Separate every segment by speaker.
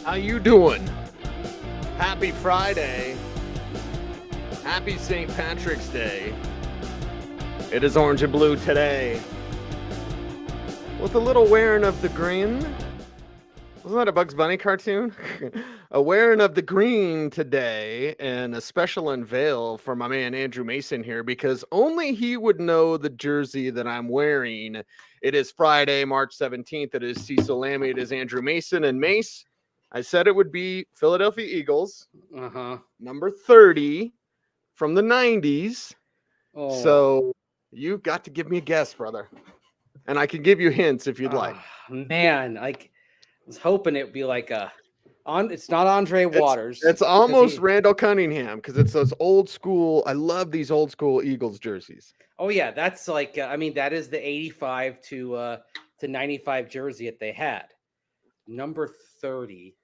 Speaker 1: How you doing? Happy Friday. Happy St. Patrick's Day. It is orange and blue today. With a little wearing of the green. Wasn't that a Bugs Bunny cartoon? A wearing of the green today, and a special unveil for my man Andrew Mason here, because only he would know the jersey that I'm wearing. It is Friday, March 17th. It is Cecil Lammey. It is Andrew Mason. And Mace, I said it would be Philadelphia Eagles, number 30 from the 90s.
Speaker 2: Oh.
Speaker 1: So you've got to give me a guess, brother. And I can give you hints if you'd like.
Speaker 2: Man, I was hoping it would be like it's not Andre Waters.
Speaker 1: It's almost Randall Cunningham, because it's those old school. I love these old school Eagles jerseys.
Speaker 2: Oh yeah, that's like that is the 85 to 95 jersey that they had. Number 30.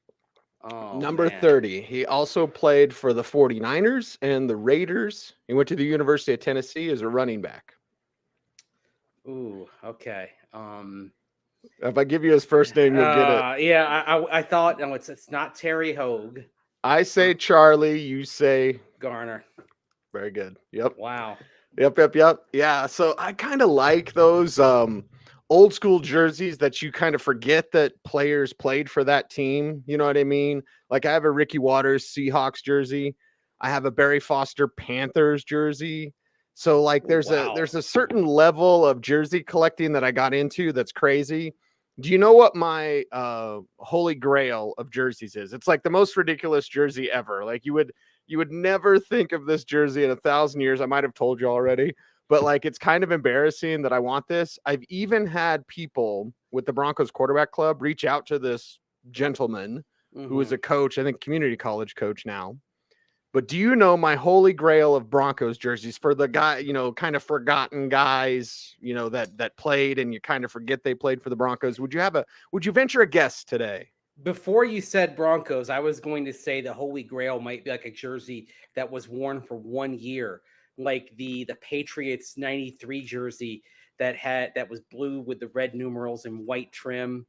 Speaker 2: Oh,
Speaker 1: Number
Speaker 2: man.
Speaker 1: 30. He also played for the 49ers and the Raiders. He went to the University of Tennessee as a running back.
Speaker 2: Ooh, okay.
Speaker 1: If I give you his first name, you'll get it.
Speaker 2: Yeah, I thought it's not Terry Hogue.
Speaker 1: I say Charlie, you say
Speaker 2: Garner.
Speaker 1: Very good. Yep.
Speaker 2: Wow.
Speaker 1: Yep. Yeah. So I kind of like those old school jerseys that you kind of forget that players played for that team. You know what I mean? Like I have a Ricky Waters Seahawks jersey. I have a Barry Foster Panthers jersey. So like there's a certain level of jersey collecting that I got into that's crazy. Do you know what my holy grail of jerseys is? It's like the most ridiculous jersey ever. Like you would never think of this jersey in 1,000 years. I might have told you already, but like it's kind of embarrassing that I want this. I've even had people with the Broncos quarterback club reach out to this gentleman who is a coach, I think community college coach now. But do you know my holy grail of Broncos jerseys for the guy, kind of forgotten guys, that played and you kind of forget they played for the Broncos? Would you venture a guess today?
Speaker 2: Before you said Broncos, I was going to say the holy grail might be like a jersey that was worn for 1 year, like the Patriots 93 jersey that was blue with the red numerals and white trim.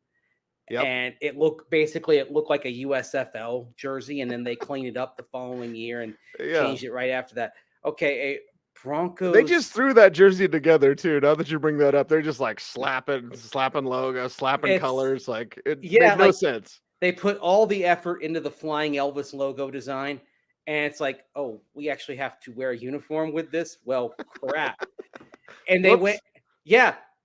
Speaker 2: Yep. And it looked like a USFL jersey, and then they cleaned it up the following year and changed it right after that. Okay, Broncos.
Speaker 1: They just threw that jersey together too. Now that you bring that up, they're just like slapping logos, slapping colors. Like it makes no sense.
Speaker 2: They put all the effort into the Flying Elvis logo design, and it's like, oh, we actually have to wear a uniform with this. Well, crap. And they went,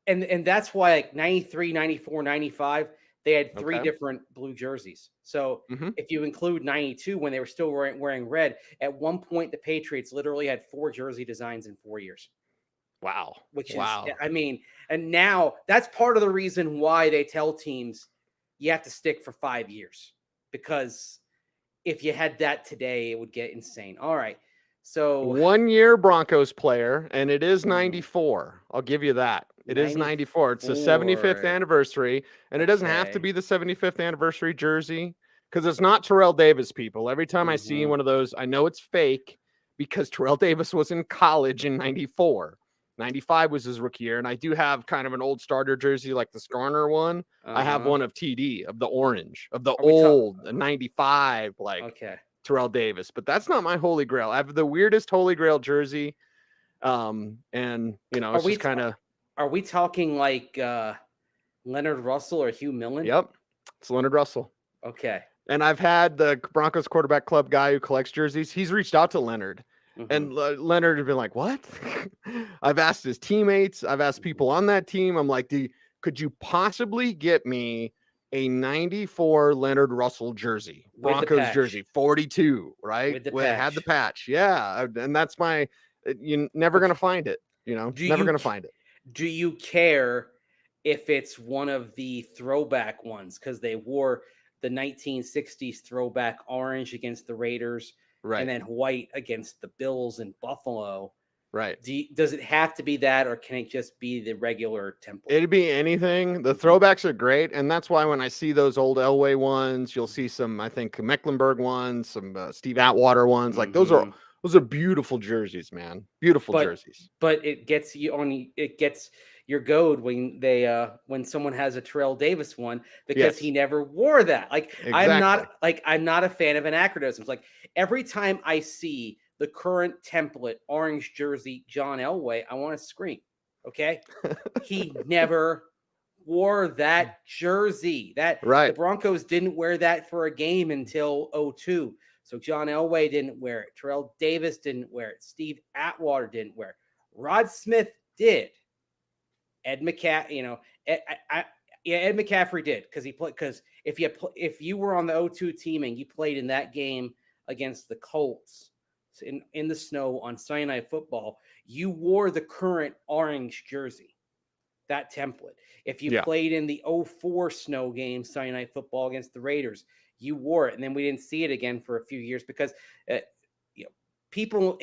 Speaker 2: and that's why like 93, 94, 95. They had three different blue jerseys. So if you include 92, when they were still wearing red, at one point, the Patriots literally had 4 jersey designs in 4 years.
Speaker 1: Wow.
Speaker 2: And now that's part of the reason why they tell teams you have to stick for 5 years, because if you had that today, it would get insane. All right. So
Speaker 1: 1 year Broncos player, and it is 94. I'll give you that. It is 94. It's the 75th anniversary, and it doesn't have to be the 75th anniversary jersey, because it's not Terrell Davis, people. Every time I see one of those, I know it's fake, because Terrell Davis was in college in 94. 95 was his rookie year, and I do have kind of an old starter jersey like the Skarner one. I have one of TD, of the orange, of the old 95, Terrell Davis. But that's not my holy grail. I have the weirdest holy grail jersey, and it's just kind of...
Speaker 2: Are we talking like Leonard Russell or Hugh Millen?
Speaker 1: Yep, it's Leonard Russell.
Speaker 2: Okay.
Speaker 1: And I've had the Broncos quarterback club guy who collects jerseys. He's reached out to Leonard. And Leonard had been like, what? I've asked his teammates. I've asked people on that team. I'm like, could you possibly get me a 94 Leonard Russell jersey? Broncos jersey, 42, right?
Speaker 2: With the patch.
Speaker 1: Had the patch. Yeah. And that's you're never going to find it. Never going to find it.
Speaker 2: Do you care if it's one of the throwback ones? Because they wore the 1960s throwback orange against the Raiders. Right. And then white against the Bills in Buffalo.
Speaker 1: Right.
Speaker 2: Does it have to be that, or can it just be the regular template?
Speaker 1: It'd be anything. The throwbacks are great. And that's why when I see those old Elway ones, you'll see some, I think, Mecklenburg ones, some Steve Atwater ones. Like those are beautiful jerseys, man. Beautiful jerseys.
Speaker 2: But it gets your goad when someone has a Terrell Davis one because he
Speaker 1: Yes,
Speaker 2: never wore that. Like
Speaker 1: exactly.
Speaker 2: I'm not a fan of anachronisms. Like every time I see the current template orange jersey John Elway, I want to scream. Okay, he never wore that jersey. That the
Speaker 1: Right.
Speaker 2: Broncos didn't wear that for a game until '02. So John Elway didn't wear it. Terrell Davis didn't wear it. Steve Atwater didn't wear it. Rod Smith did. Ed McCaffrey, Ed McCaffrey did because he played. Because if you were on the '02 team and you played in that game against the Colts in the snow on Sunday Night Football, you wore the current orange jersey, that template. If you
Speaker 1: Yeah.
Speaker 2: played in the '04 snow game, Sunday Night Football against the Raiders, you wore it, and then we didn't see it again for a few years because you know people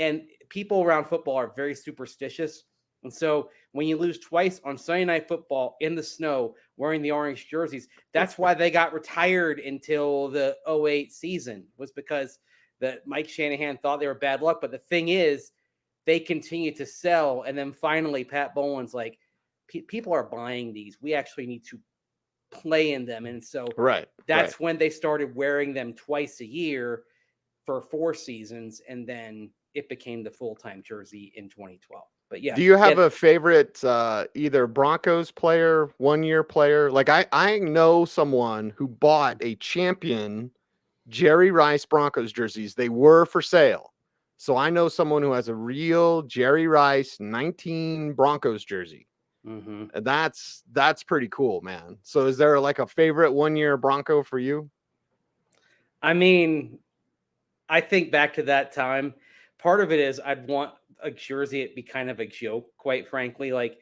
Speaker 2: around football are very superstitious. And so when you lose twice on Sunday Night Football in the snow wearing the orange jerseys, that's why they got retired until the '08 season, was because that Mike Shanahan thought they were bad luck. But the thing is, they continue to sell. And then finally, Pat Bowen's like, people are buying these. We actually need to play in them. And so
Speaker 1: Right.
Speaker 2: that's when they started wearing them twice a year for 4 seasons. And then it became the full-time jersey in 2012. But yeah.
Speaker 1: Do you have
Speaker 2: Yeah.
Speaker 1: a favorite either Broncos player, 1-year player? Like I know someone who bought a champion Jerry Rice Broncos jerseys. They were for sale. So I know someone who has a real Jerry Rice 19 Broncos jersey.
Speaker 2: Mm-hmm.
Speaker 1: And that's pretty cool, man. So is there like a favorite 1-year Bronco for you?
Speaker 2: I mean, I think back to that time. Part of it is I'd want a jersey to be kind of a joke, quite frankly. Like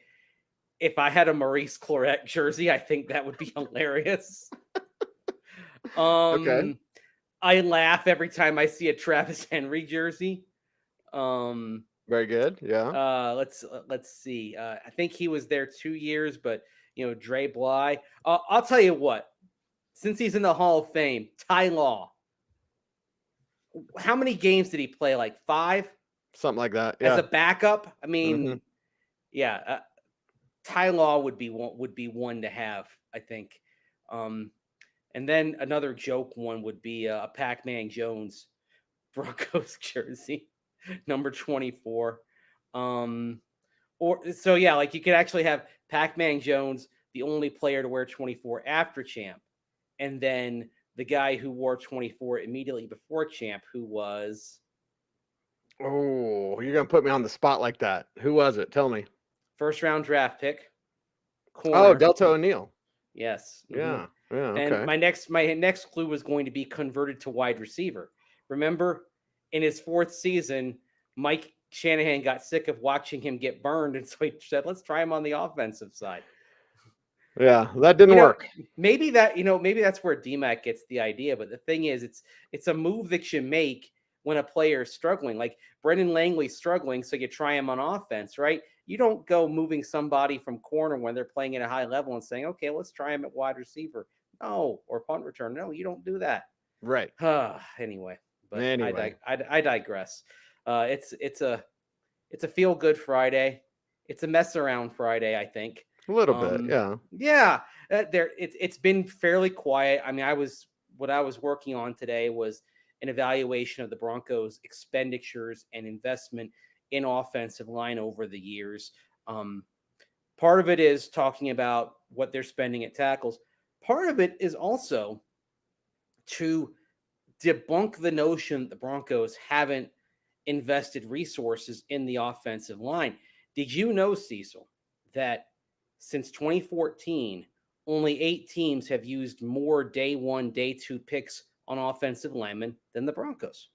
Speaker 2: if I had a Maurice Claret jersey, I think that would be hilarious.
Speaker 1: Okay.
Speaker 2: I laugh every time I see a Travis Henry jersey. Um,
Speaker 1: Very good. Yeah.
Speaker 2: let's see. I think he was there 2 years, but Dre Bly. I'll tell you what. Since he's in the Hall of Fame, Ty Law. How many games did he play? Like 5
Speaker 1: Something like that.
Speaker 2: as
Speaker 1: Yeah.
Speaker 2: a backup. I mean,
Speaker 1: hmm
Speaker 2: yeah. Ty Law would be one to have, I think. And then another joke one would be a Pac-Man Jones Broncos jersey, number 24. Or so yeah, like you could actually have Pac-Man Jones, the only player to wear 24 after champ, and then the guy who wore 24 immediately before champ, who was
Speaker 1: Oh, you're gonna put me on the spot like that. Who was it? Tell me.
Speaker 2: first round draft pick,
Speaker 1: Oh,
Speaker 2: corner.
Speaker 1: Delta O'Neill.
Speaker 2: Yes. Mm-hmm.
Speaker 1: Yeah. Yeah.
Speaker 2: And
Speaker 1: Okay.
Speaker 2: my next clue was going to be converted to wide receiver. Remember, in his 4th season, Mike Shanahan got sick of watching him get burned, and so he said, "Let's try him on the offensive side."
Speaker 1: Yeah, that didn't work.
Speaker 2: Maybe that's where DMAC gets the idea. But the thing is, it's a move that you make when a player is struggling. Like Brendan Langley's struggling, so you try him on offense, right? You don't go moving somebody from corner when they're playing at a high level and saying, "Okay, let's try him at wide receiver." No, or punt return. No, you don't do that.
Speaker 1: Right.
Speaker 2: Anyway, but
Speaker 1: Anyway,
Speaker 2: I digress. It's a feel good Friday. It's a mess around Friday, I think.
Speaker 1: a little bit. Yeah.
Speaker 2: Yeah, it's been fairly quiet. I mean, what I was working on today was an evaluation of the Broncos' expenditures and investment in offensive line over the years. Part of it is talking about what they're spending at tackles. Part of it is also to debunk the notion that the Broncos haven't invested resources in the offensive line. Did you know, Cecil, that since 2014, only 8 teams have used more day 1, day 2 picks on offensive linemen than the Broncos?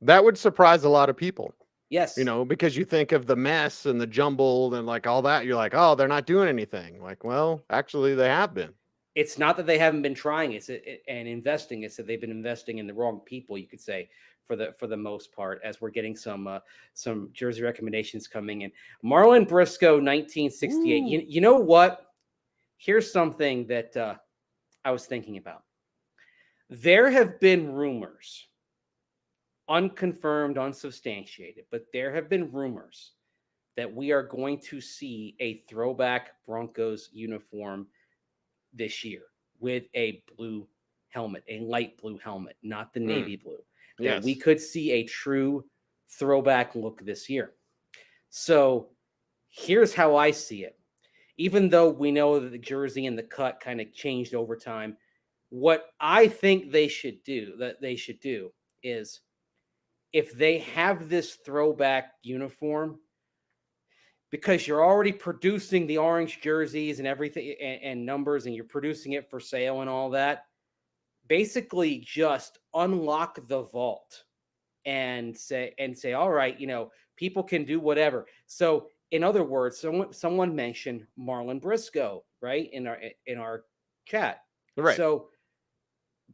Speaker 1: That would surprise a lot of people,
Speaker 2: Yes.
Speaker 1: because you think of the mess and the jumbled and like all that. You're like, oh, they're not doing anything. Like, well, actually, they have been.
Speaker 2: It's not that they haven't been trying and investing. It's that they've been investing in the wrong people, you could say, for the most part, as we're getting some jersey recommendations coming in. Marlon Briscoe, 1968. You know what? Here's something that I was thinking about. There have been rumors, unconfirmed, unsubstantiated, but there have been rumors that we are going to see a throwback Broncos uniform this year with a blue helmet, a light blue helmet, not the navy blue. That we
Speaker 1: Yes.
Speaker 2: could see a true throwback look this year. So here's how I see it. Even though we know that the jersey and the cut kind of changed over time, what I think they should do is, if they have this throwback uniform, because you're already producing the orange jerseys and everything and numbers, and you're producing it for sale and all that, basically just unlock the vault and say, all right, people can do whatever. So in other words, someone mentioned Marlon Briscoe, right, in our chat.
Speaker 1: Right.
Speaker 2: So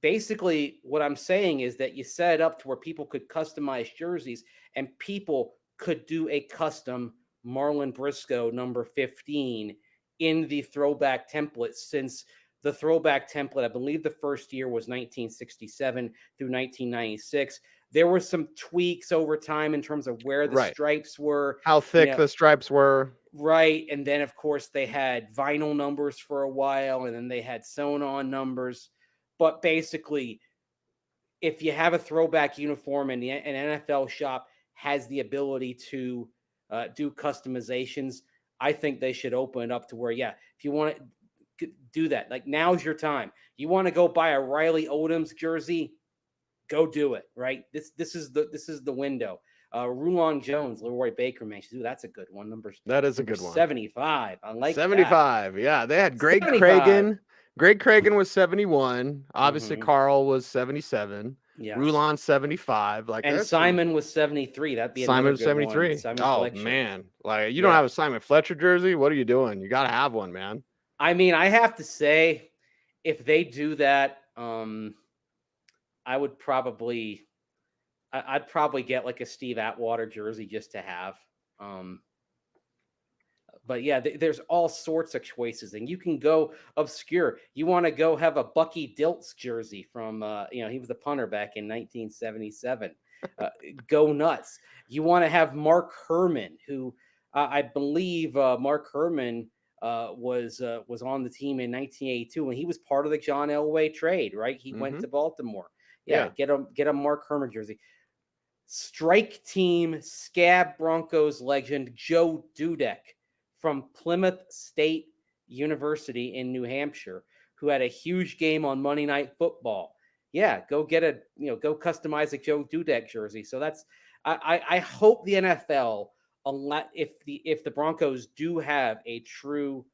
Speaker 2: basically what I'm saying is that you set it up to where people could customize jerseys, and people could do a custom Marlon Briscoe number 15 in the throwback template, since the throwback template, I believe the first year was 1967 through 1996. There were some tweaks over time in terms of where the
Speaker 1: Right.
Speaker 2: stripes were,
Speaker 1: How thick the stripes were.
Speaker 2: right. And then, of course, they had vinyl numbers for a while, and then they had sewn on numbers. But basically, if you have a throwback uniform and an NFL shop has the ability to do customizations, I think they should open it up to where, if you want to do that, like, now's your time. You want to go buy a Riley Odom's jersey, go do it. Right. This is the window. Rulon Jones, Leroy Baker mentions, ooh, that's a good one.
Speaker 1: That is a good one.
Speaker 2: 75. I like
Speaker 1: 75.
Speaker 2: That.
Speaker 1: Yeah, they had Greg
Speaker 2: 75.
Speaker 1: Cragen. Greg Cragen was 71. Obviously, Carl was 77.
Speaker 2: Yes.
Speaker 1: Rulon 75. Like,
Speaker 2: and Simon was 73. That'd be
Speaker 1: Simon
Speaker 2: another
Speaker 1: was
Speaker 2: good
Speaker 1: 73.
Speaker 2: one. Simon
Speaker 1: Oh
Speaker 2: Fletcher.
Speaker 1: man, like, you don't have a Simon Fletcher jersey? What are you doing? You got to have one, man.
Speaker 2: I mean, I have to say, if they do that, I would probably, I'd probably get like a Steve Atwater jersey just to have. But yeah, there's all sorts of choices, and you can go obscure. You want to go have a Bucky Dilts jersey from, he was the punter back in 1977. Go nuts. You want to have Mark Herman, who I believe Mark Herman was on the team in 1982, and he was part of the John Elway trade, right? He went to Baltimore. Yeah. Get a Mark Herman jersey. Strike Team Scab Broncos legend Joe Dudek from Plymouth State University in New Hampshire, who had a huge game on Monday Night Football. Yeah, go get go customize a Joe Dudek jersey. So that's, I hope the NFL, if the Broncos do have a true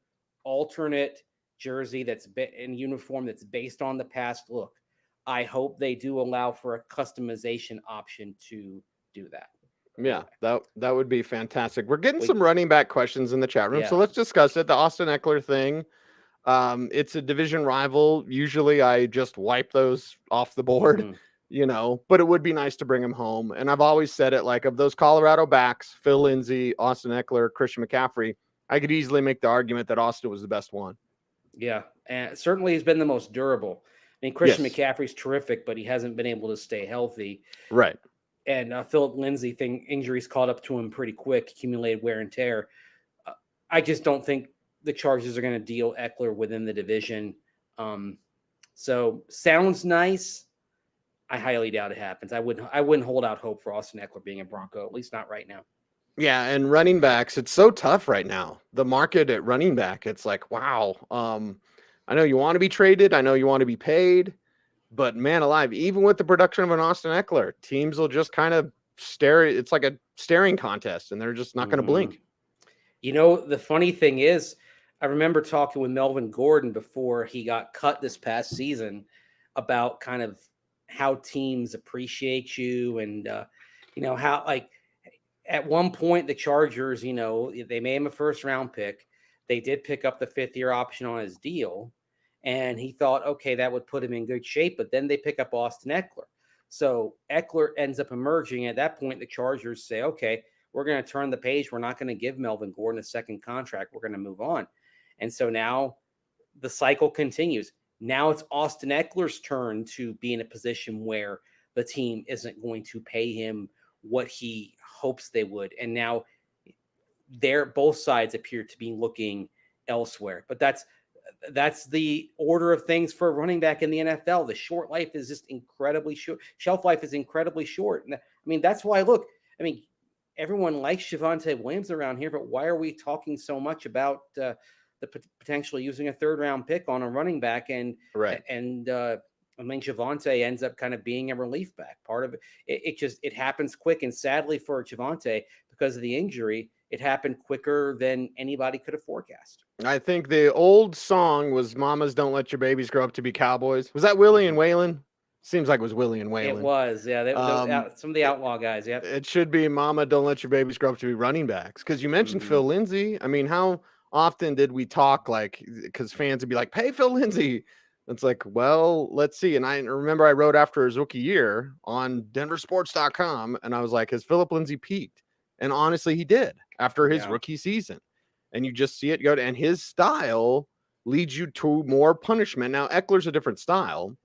Speaker 2: alternate jersey that's in uniform that's based on the past look, I hope they do allow for a customization option to do that.
Speaker 1: Yeah, that would be fantastic. We're getting some running back questions in the chat room, so let's discuss it. The Austin Eckler thing. It's a division rival. Usually I just wipe those off the board, but it would be nice to bring him home. And I've always said it, like, of those Colorado backs, Phil Lindsay, Austin Eckler, Christian McCaffrey, I could easily make the argument that Austin was the best one.
Speaker 2: Yeah, and certainly he's been the most durable. I mean, Christian McCaffrey's terrific, but he hasn't been able to stay healthy.
Speaker 1: Right.
Speaker 2: And Philip Lindsay injuries caught up to him pretty quick, accumulated wear and tear. I just don't think the Chargers are going to deal Eckler within the division. So sounds nice. I highly doubt it happens. I wouldn't hold out hope for Austin Eckler being a Bronco, at least not right now.
Speaker 1: Yeah, and running backs, it's so tough right now. The market at running back, it's like, wow. I know you want to be traded. I know you want to be paid. But man alive, even with the production of an Austin Eckler, teams will just kind of stare. It's like a staring contest, and they're just not going to blink.
Speaker 2: The funny thing is, I remember talking with Melvin Gordon before he got cut this past season about kind of how teams appreciate you, and how, like, at one point the Chargers, they made him a first-round pick. They did pick up the 5th-year option on his deal. And he thought, okay, that would put him in good shape. But then they pick up Austin Eckler. So Eckler ends up emerging. At that point, the Chargers say, okay, we're going to turn the page. We're not going to give Melvin Gordon a second contract. We're going to move on. And so now the cycle continues. Now it's Austin Eckler's turn to be in a position where the team isn't going to pay him what he hopes they would. And now both sides appear to be looking elsewhere. But that's the order of things for a running back in the NFL. The short life is just incredibly short. Shelf life is incredibly short. And I mean, that's why, look, I mean, everyone likes Javonte Williams around here, but why are we talking so much about the potentially using a third round pick on a running back? And I mean, Javonte ends up kind of being a relief back. Part of it happens quick. And sadly for Javonte, because of the injury, it happened quicker than anybody could have forecast.
Speaker 1: I think the old song was "Mamas Don't Let Your Babies Grow Up to Be Cowboys." Was that Willie and Waylon? Seems like it was Willie and Waylon.
Speaker 2: It was, yeah. Some of the outlaw guys, yeah.
Speaker 1: It should be "Mama Don't Let Your Babies Grow Up to Be Running Backs." Because you mentioned Phil Lindsay. I mean, how often did we talk because fans would be like, "Hey, Phil Lindsay." It's like, well, let's see. And I remember I wrote after his rookie year on denversports.com, and I was like, has Philip Lindsay peaked? And honestly, he did after his rookie season. And you just see it go to, and his style leads you to more punishment. Now, Eckler's a different style.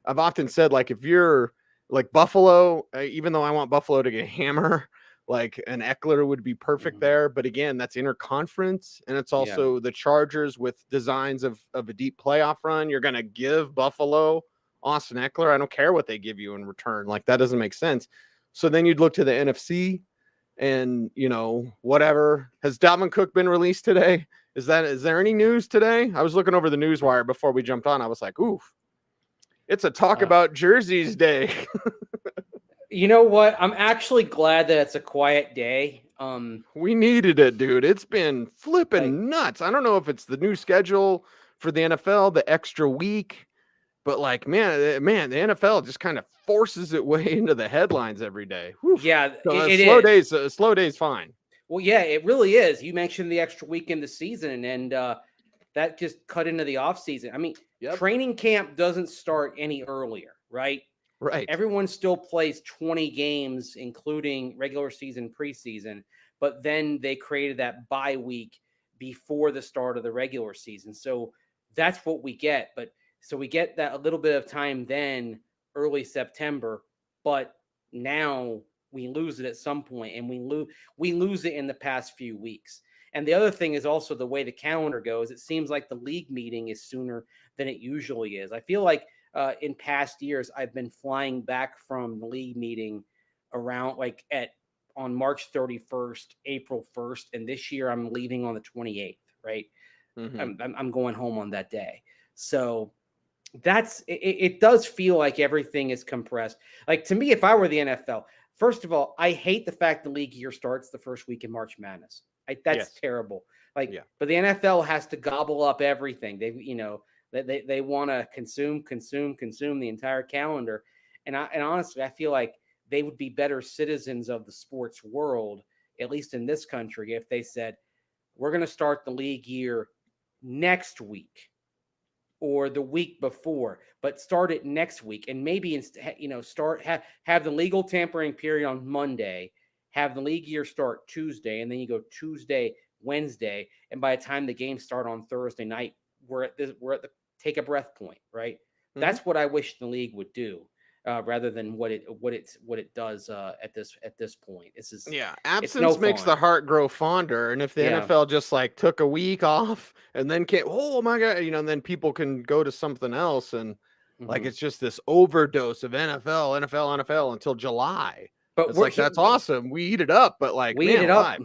Speaker 1: I've often said, like, if you're like Buffalo, even though I want Buffalo to get hammer, like an Eckler would be perfect there. But again, that's interconference, and it's also the Chargers with designs of a deep playoff run. You're going to give Buffalo Austin Eckler. I don't care what they give you in return. Like, that doesn't make sense. So then you'd look to the NFC and, whatever. Has Dalvin Cook been released today? Is there any news today? I was looking over the news wire before we jumped on. I was like, oof, it's a talk about jerseys day.
Speaker 2: You know what? I'm actually glad that it's a quiet day.
Speaker 1: We needed it, dude. It's been flipping nuts. I don't know if it's the new schedule for the NFL, the extra week, but man, the NFL just kind of forces its way into the headlines every day. Whew.
Speaker 2: Yeah,
Speaker 1: so a slow day's fine.
Speaker 2: Well, yeah, it really is. You mentioned the extra week in the season, and that just cut into the off season. I mean, training camp doesn't start any earlier, right?
Speaker 1: Right.
Speaker 2: Everyone still plays 20 games, including regular season, preseason, but then they created that bye week before the start of the regular season. So that's what we get. But so we get that a little bit of time then, early September, but now we lose it at some point, and we lose it in the past few weeks. And the other thing is also the way the calendar goes. It seems like the league meeting is sooner than it usually is. I feel like in past years, I've been flying back from the league meeting around on March 31st, April 1st. And this year I'm leaving on the 28th, right? I'm going home on that day. So it does feel like everything is compressed. Like, to me, if I were the NFL, first of all, I hate the fact the league year starts the first week in March Madness. That's terrible. But the NFL has to gobble up everything. They want to consume the entire calendar. And honestly, I feel like they would be better citizens of the sports world, at least in this country, if they said, we're going to start the league year next week or the week before, but start it next week. And maybe, have the legal tampering period on Monday, have the league year start Tuesday, and then you go Tuesday, Wednesday. And by the time the games start on Thursday night, we're at the take a breath point, right? That's what I wish the league would do, rather than what it does at this point.
Speaker 1: Absence makes the heart grow fonder, and if the NFL just took a week off and then oh my god, and then people can go to something else, and it's just this overdose of NFL until July. But it's that's awesome. We eat it up, but we eat it up.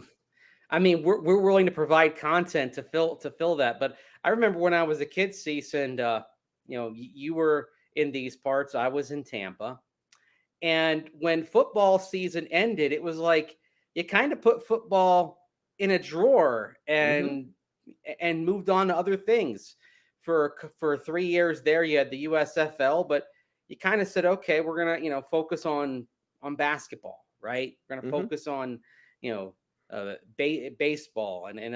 Speaker 2: I mean, we're willing to provide content to fill that. But I remember when I was a kid, Cecil, and you were in these parts. I was in Tampa, and when football season ended, it was like you kind of put football in a drawer and moved on to other things. For 3 years there, you had the USFL, but you kind of said, okay, we're gonna focus on basketball, right? We're gonna focus on baseball and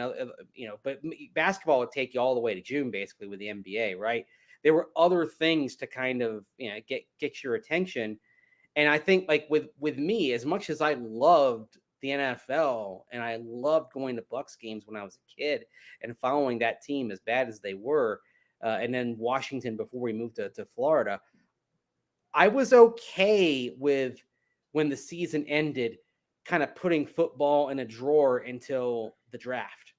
Speaker 2: but basketball would take you all the way to June basically with the NBA, right? There were other things to kind of get your attention. And I think with me, as much as I loved the NFL and I loved going to Bucks games when I was a kid and following that team as bad as they were, and then Washington before we moved to Florida, I was okay with when the season ended kind of putting football in a drawer until the draft.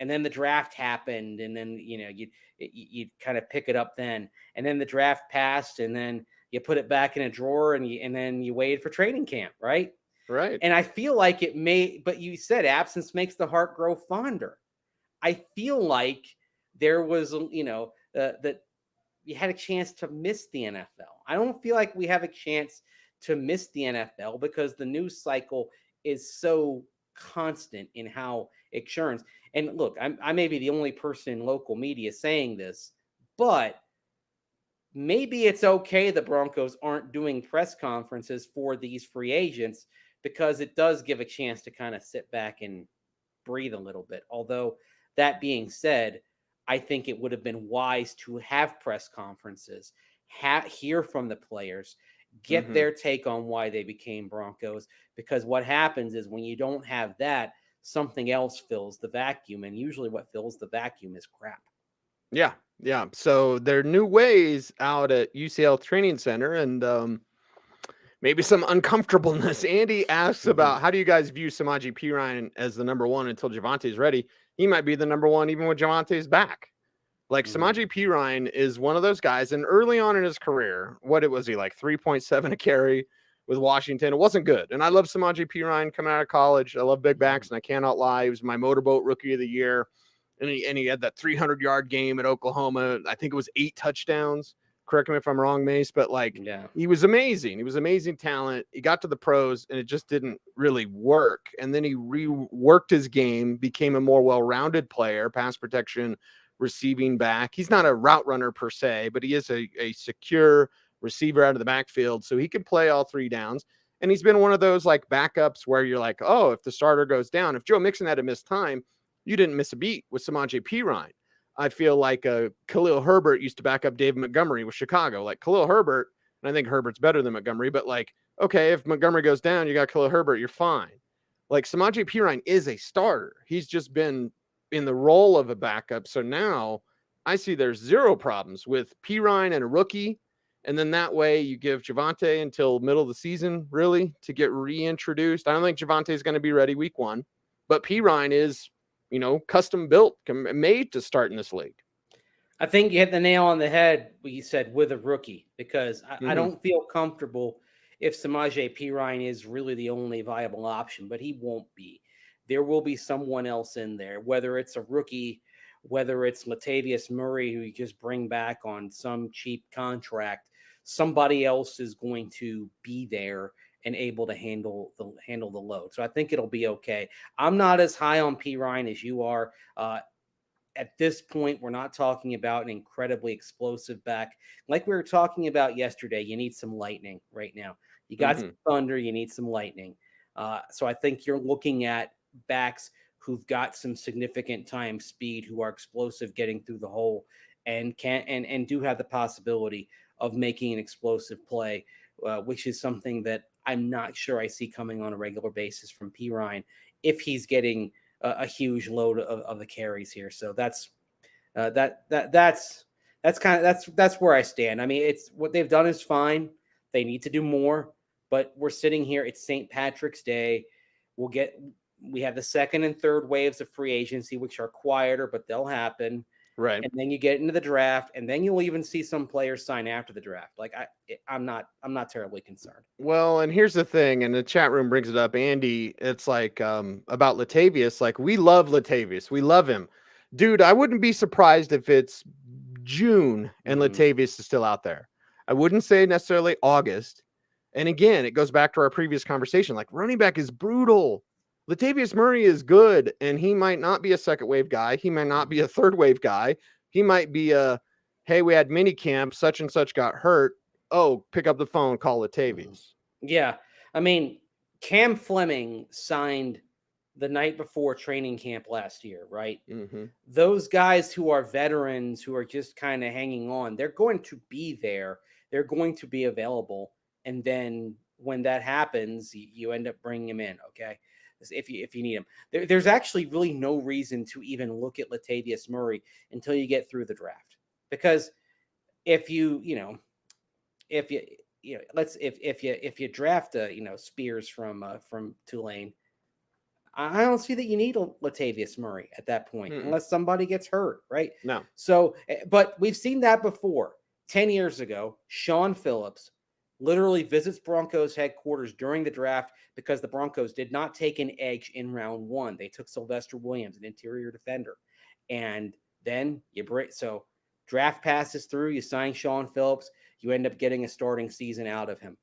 Speaker 2: And then the draft happened, and then you kind of pick it up then. And then the draft passed, and then you put it back in a drawer, and then you waited for training camp, right?
Speaker 1: Right.
Speaker 2: And I feel like it may, but you said absence makes the heart grow fonder. I feel like there was, that you had a chance to miss the NFL. I don't feel like we have a chance to miss the NFL because the news cycle is so constant in how it churns. And look, I may be the only person in local media saying this, but maybe it's okay the Broncos aren't doing press conferences for these free agents because it does give a chance to kind of sit back and breathe a little bit. Although that being said, I think it would have been wise to have press conferences, hear from the players, get their take on why they became Broncos. Because what happens is when you don't have that, something else fills the vacuum. And usually what fills the vacuum is crap.
Speaker 1: Yeah. Yeah. So there are new ways out at UCL Training Center, and maybe some uncomfortableness. Andy asks about how do you guys view Samaje Perine as the number one until Javante's ready? He might be the number one even with Javante's back. Like Samaje Perine is one of those guys, and early on in his career, what was he like 3.7 a carry with Washington? It wasn't good. And I love Samaje Perine coming out of college. I love big backs, and I cannot lie. He was my motorboat rookie of the year. And he had that 300-yard game at Oklahoma. I think it was 8 touchdowns. Correct me if I'm wrong, Mace, but he was amazing. He was amazing talent. He got to the pros, and it just didn't really work. And then he reworked his game, became a more well-rounded player, pass protection, receiving back. He's not a route runner per se, but he is a secure receiver out of the backfield, so he can play all 3 downs. And he's been one of those like backups where you're like, oh, if the starter goes down, if Joe Mixon had to miss time, you didn't miss a beat with Samaje Perine. I feel like Khalil Herbert used to back up David Montgomery with Chicago. Like Khalil Herbert, and I think Herbert's better than Montgomery, but like, okay, if Montgomery goes down, you got Khalil Herbert, you're fine. Like Samaje Perine is a starter. He's just been in the role of a backup. So now I see there's 0 problems with Perine and a rookie. And then that way you give Javonte until middle of the season, really, to get reintroduced. I don't think Javonte is going to be ready week 1, but Perine is, custom built, made to start in this league.
Speaker 2: I think you hit the nail on the head when you said with a rookie, because I don't feel comfortable if Samaje Perine is really the only viable option, but he won't be. There will be someone else in there, whether it's a rookie, whether it's Latavius Murray, who you just bring back on some cheap contract. Somebody else is going to be there and able to handle the load. So I think it'll be okay. I'm not as high on Perine as you are. At this point, we're not talking about an incredibly explosive back. Like we were talking about yesterday, you need some lightning right now. You got some thunder, you need some lightning. So I think you're looking at backs who've got some significant time speed, who are explosive getting through the hole, and do have the possibility of making an explosive play, which is something that I'm not sure I see coming on a regular basis from Perine if he's getting a huge load of the carries here. So that's where I stand. I mean, it's what they've done is fine. They need to do more, but we're sitting here. It's St. Patrick's Day. We have the second and third waves of free agency, which are quieter, but they'll happen.
Speaker 1: Right.
Speaker 2: And then you get into the draft, and then you'll even see some players sign after the draft. Like I'm not terribly concerned.
Speaker 1: Well, and here's the thing, and the chat room brings it up, Andy. It's like about Latavius. Like, we love Latavius. We love him. Dude, I wouldn't be surprised if it's June and Latavius is still out there. I wouldn't say necessarily August. And again, it goes back to our previous conversation. Like, running back is brutal. Latavius Murray is good, and he might not be a second wave guy. He might not be a third wave guy. He might be hey, we had mini camp, such and such got hurt. Oh, pick up the phone, call Latavius.
Speaker 2: Yeah. I mean, Cam Fleming signed the night before training camp last year, right? Those guys who are veterans, who are just kind of hanging on, they're going to be there. They're going to be available. And then when that happens, you end up bringing them in, okay? If you need him. There's actually really no reason to even look at Latavius Murray until you get through the draft. Because if you draft Spears from Tulane, I don't see that you need Latavius Murray at that point,
Speaker 1: Mm-mm.
Speaker 2: unless somebody gets hurt, right?
Speaker 1: No.
Speaker 2: So, but we've seen that before. 10 years ago, Sean Phillips literally visits Broncos headquarters during the draft because the Broncos did not take an edge in round 1. They took Sylvester Williams, an interior defender. And then you break. So draft passes through, you sign Sean Phillips, you end up getting a starting season out of him.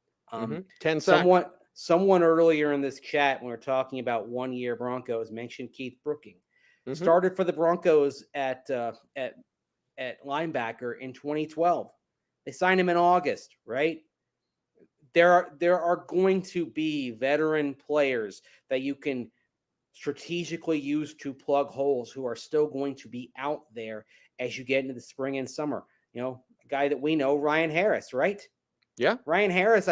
Speaker 1: 10 sacks.
Speaker 2: Someone earlier in this chat, when we are talking about 1-year Broncos, mentioned Keith Brooking. Started for the Broncos at linebacker in 2012. They signed him in August, right? There are going to be veteran players that you can strategically use to plug holes who are still going to be out there as you get into the spring and summer. You know, a guy that we know, Ryan Harris, right?
Speaker 1: Yeah.
Speaker 2: Ryan Harris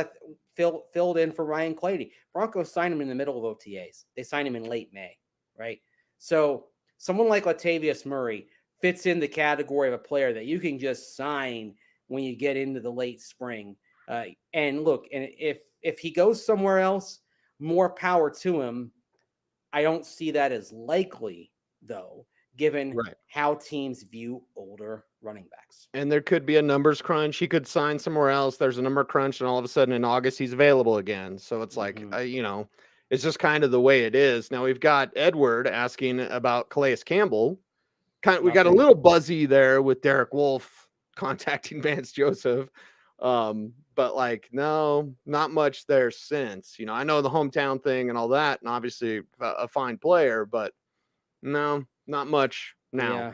Speaker 2: filled in for Ryan Clady. Broncos signed him in the middle of OTAs. They signed him in late May, right? So someone like Latavius Murray fits in the category of a player that you can just sign when you get into the late spring. And look, and if he goes somewhere else, more power to him. I don't see that as likely, though, given how teams view older running backs.
Speaker 1: And there could be a numbers crunch. He could sign somewhere else. There's a number crunch, and all of a sudden in August he's available again. So it's like, it's just kind of the way it is. Now we've got Edward asking about Calais Campbell. We got a little buzzy there with Derek Wolfe contacting Vance Joseph. But like, no, not much there since. I know the hometown thing and all that, and obviously a fine player, but no, not much now.
Speaker 2: Yeah,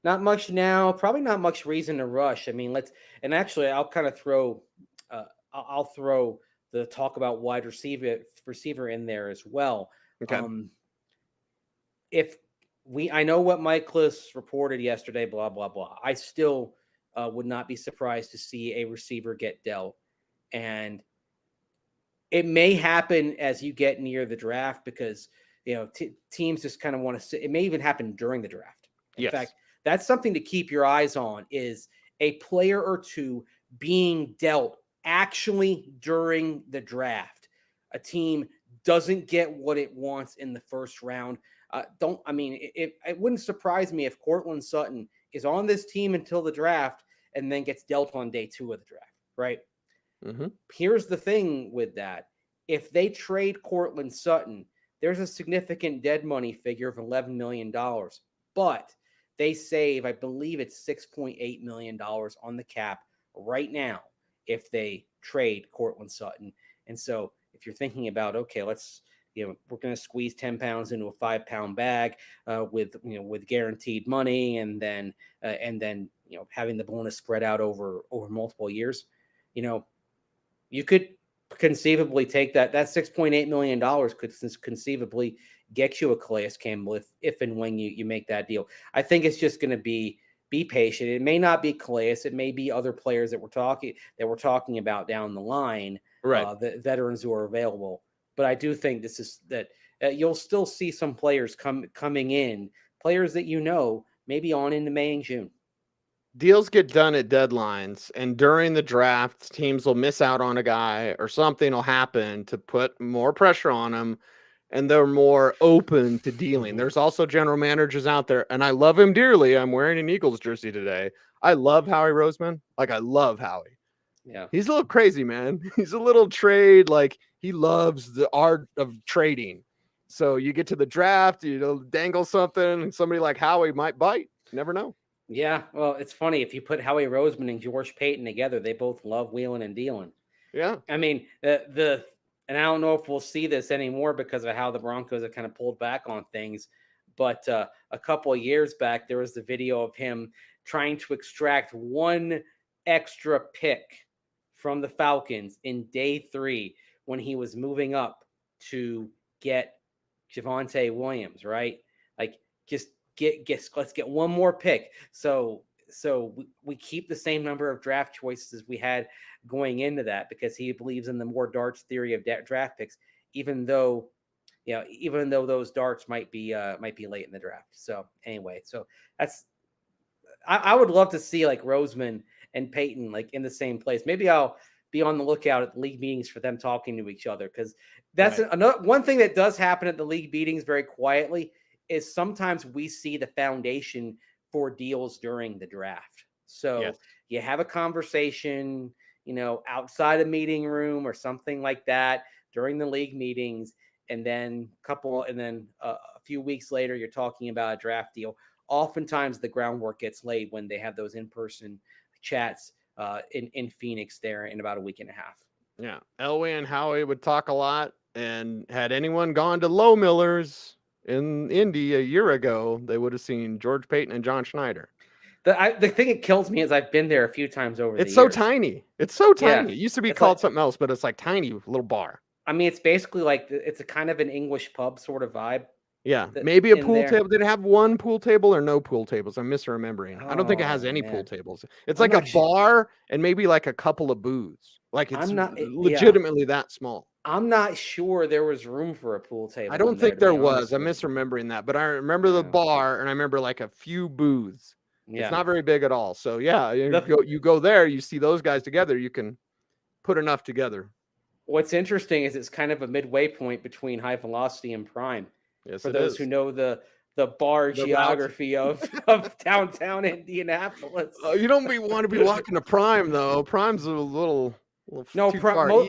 Speaker 2: not much now. Probably not much reason to rush. I mean, I'll kind of throw, I'll throw the talk about wide receiver in there as well.
Speaker 1: Okay.
Speaker 2: I know what Mike Kliss reported yesterday, blah, blah, blah. I still would not be surprised to see a receiver get dealt. And it may happen as you get near the draft because, teams just kind of want to sit. It may even happen during the draft. In fact, that's something to keep your eyes on, is a player or two being dealt actually during the draft. A team doesn't get what it wants in the first round. It wouldn't surprise me if Courtland Sutton is on this team until the draft and then gets dealt on day 2 of the draft, right? Here's the thing with that. If they trade Courtland Sutton, there's a significant dead money figure of $11 million, but they save, I believe it's $6.8 million on the cap right now if they trade Courtland Sutton. And so if you're thinking about, okay, we're going to squeeze 10 pounds into a 5-pound bag with guaranteed money, and then having the bonus spread out over multiple years, you could conceivably take that $6.8 million could conceivably get you a Calais Campbell if and when you make that deal. I think it's just going to be patient. It may not be Calais. It may be other players that we're talking about down the line,
Speaker 1: right?
Speaker 2: The veterans who are available. But I do think this is that you'll still see some players coming in, players that maybe on into May and June.
Speaker 1: Deals get done at deadlines, and during the draft, teams will miss out on a guy or something will happen to put more pressure on them, and they're more open to dealing. There's also general managers out there, and I love him dearly. I'm wearing an Eagles jersey today. I love Howie Roseman. I love Howie.
Speaker 2: Yeah.
Speaker 1: He's a little crazy, man. He's a little trade. He loves the art of trading. So you get to the draft, dangle something, and somebody like Howie might bite. You never know.
Speaker 2: Yeah, well, it's funny. If you put Howie Roseman and George Payton together, they both love wheeling and dealing.
Speaker 1: Yeah.
Speaker 2: I mean, and I don't know if we'll see this anymore because of how the Broncos have kind of pulled back on things. But a couple of years back, there was the video of him trying to extract one extra pick from the Falcons in day 3 when he was moving up to get Javonte Williams, right? Let's get one more pick. So we keep the same number of draft choices as we had going into that, because he believes in the more darts theory of draft picks, even though those darts might be late in the draft. So anyway, I would love to see like Roseman and Peyton in the same place. Maybe I'll be on the lookout at the league meetings for them talking to each other, because that's another one thing that does happen at the league meetings very quietly is sometimes we see the foundation for deals during the draft. So you have a conversation, outside a meeting room or something like that during the league meetings, and then a few weeks later, you're talking about a draft deal. Oftentimes, the groundwork gets laid when they have those in-person chats in Phoenix there in about a week and a half.
Speaker 1: Yeah, Elway and Howie would talk a lot, and had anyone gone to Low Millers in Indy a year ago, they would have seen George Payton and John Schneider.
Speaker 2: The thing that kills me is I've been there a few times over the years.
Speaker 1: It's so tiny. It's so tiny.
Speaker 2: Yeah.
Speaker 1: It used to be called something else, but it's like tiny little bar.
Speaker 2: I mean, it's basically like it's a kind of an English pub sort of vibe.
Speaker 1: Yeah, maybe a pool table. Did it have one pool table or no pool tables? I'm misremembering. I don't think it has any pool tables. It's like a bar and maybe like a couple of booths. Like it's legitimately that small.
Speaker 2: I'm not sure there was room for a pool table.
Speaker 1: I don't think there was. I'm misremembering that, but I remember the bar and I remember like a few booths. Yeah. It's not very big at all. So yeah, you go there, you see those guys together, you can put enough together.
Speaker 2: What's interesting is it's kind of a midway point between High Velocity and Prime. Yes, for those who know the bar geography of downtown Indianapolis.
Speaker 1: You don't want to be walking to Prime though. Prime's a little
Speaker 2: no.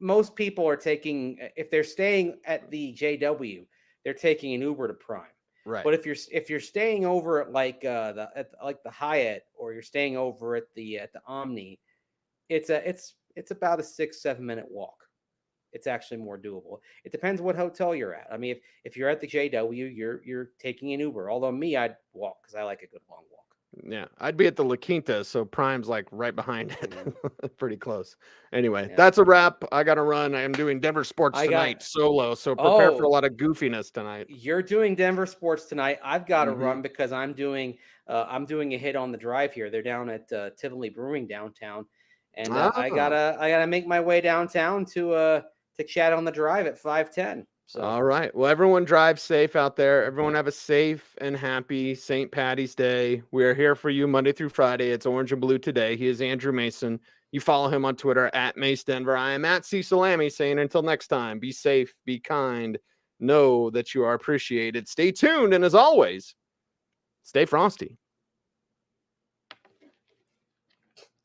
Speaker 2: Most people are taking, if they're staying at the JW, they're taking an Uber to Prime.
Speaker 1: Right.
Speaker 2: But if you're staying over at like the Hyatt, or you're staying over at the Omni, it's about a 6-7 minute walk. It's actually more doable. It depends what hotel you're at. I mean, if you're at the JW, you're taking an Uber. Although I'd walk because I like a good long walk.
Speaker 1: Yeah, I'd be at the La Quinta, so Prime's like right behind it. Pretty close. Anyway, that's a wrap. I got to run. I'm doing Denver Sports tonight solo, so prepare for a lot of goofiness tonight.
Speaker 2: You're doing Denver Sports tonight. I've got to run because I'm doing a hit on the drive here. They're down at Tivoli Brewing downtown, and I gotta make my way downtown to chat on the drive at 5:10. So.
Speaker 1: All right. Well, everyone drive safe out there. Everyone have a safe and happy St. Patty's Day. We are here for you Monday through Friday. It's Orange and Blue today. He is Andrew Mason. You follow him on Twitter at Mace Denver. I am at Cecil Lammey, saying until next time, be safe, be kind, know that you are appreciated. Stay tuned, and as always, stay frosty.